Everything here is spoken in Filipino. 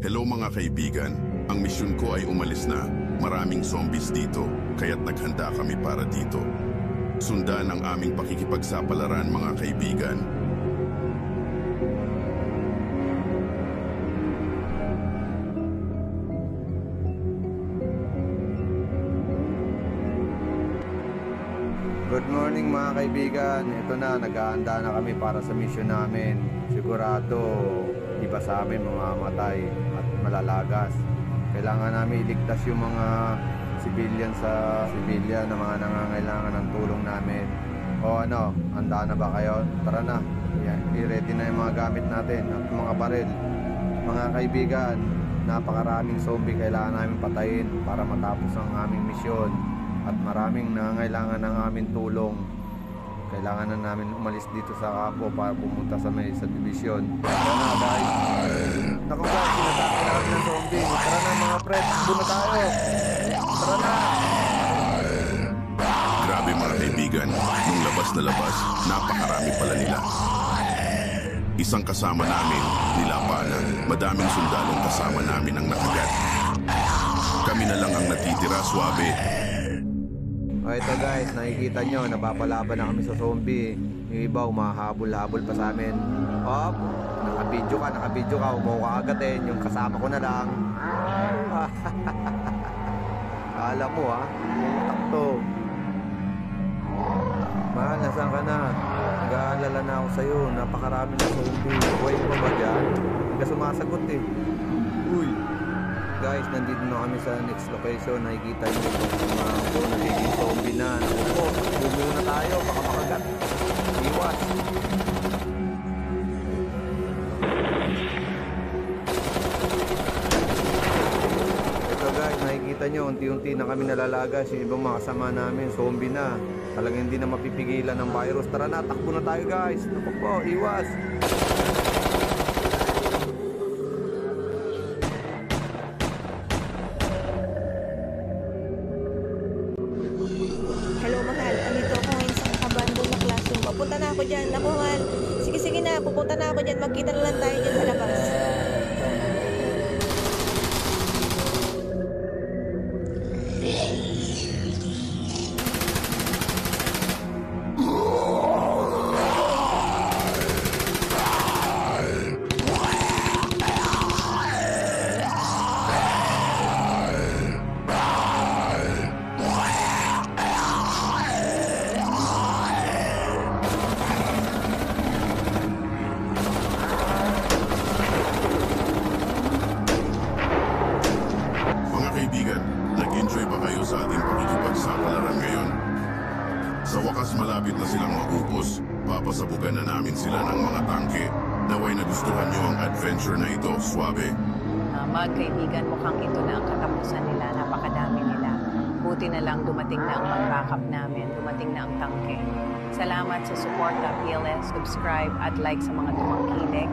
Hello mga kaibigan, ang misyon ko ay umalis na. Maraming zombies dito, kaya't naghanda kami para dito. Sundan ang aming pakikipagsapalaran mga kaibigan. Good morning mga kaibigan. Ito na, naghahanda na kami para sa mission namin. Sigurado, iba sa amin mamamatay at malalagas. Kailangan namin iligtas yung mga civilian na mga nangangailangan ng tulong namin. O ano, handa na ba kayo? Tara na, i-ready na yung mga gamit natin at mga baril. Mga kaibigan, napakaraming zombie kailangan namin patayin para matapos ang aming misyon. At maraming nangangailangan ng aming tulong. Kailangan na namin umalis dito sa Kapo para pumunta sa division. Tara na guys. Naku guys, sinatake na kami ng zombie. Tara na mga pre, takbo na tayo. Tara na. Grabe mga kaibigan, nung labas na labas, napakarami pala nila. Isang kasama namin, nilapanan. Madaming sundalong kasama namin ang nakagat. Kami na lang ang natitira, swabe. O ito guys, nakikita nyo, napapalaban na kami sa zombie. Yung iba, umahabol-habol pa sa amin. Op, nakabidyo ka, umuha ka agatin. Yung kasama ko na lang. Alam mo ha, umutak to. Mahal, nasaan ka na? Nag-aalala na ako sa'yo, napakarami na zombie. Buhay mo ba dyan? Hindi ka sumasagot eh. Uy! Guys, nandito na kami sa next location. Nakikita nyo kung nagiging zombie na. Naku, bumuo na tayo, baka makagat. Iwas. Ito guys, nakikita nyo, unti-unti na kami nalalagas. Yung ibang mga kasama namin, zombie na. Talagang hindi na mapipigilan ng virus. Tara na, takbo na tayo guys. Naku po, iwas. Hello mahal, andito ako ngayon sa kabandong na classroom. Papunta na ako dyan. Naku mahal, sige na, pupunta na ako dyan. Magkita na lang tayo dyan sa labas. Nag-enjoy ba kayo sa ating pakikipagsapalaran ngayon? Sa wakas malapit na silang maubos, papasabugan na namin sila ng mga tangke. Naway nagustuhan nyo ang adventure na ito, swabe. Mga kaibigan, mukhang ito na ang katapusan nila. Napakadami nila. Buti na lang dumating na ang pag-backup namin. Dumating na ang tangke. Salamat sa support at PLS, subscribe at like sa mga tumangkilik.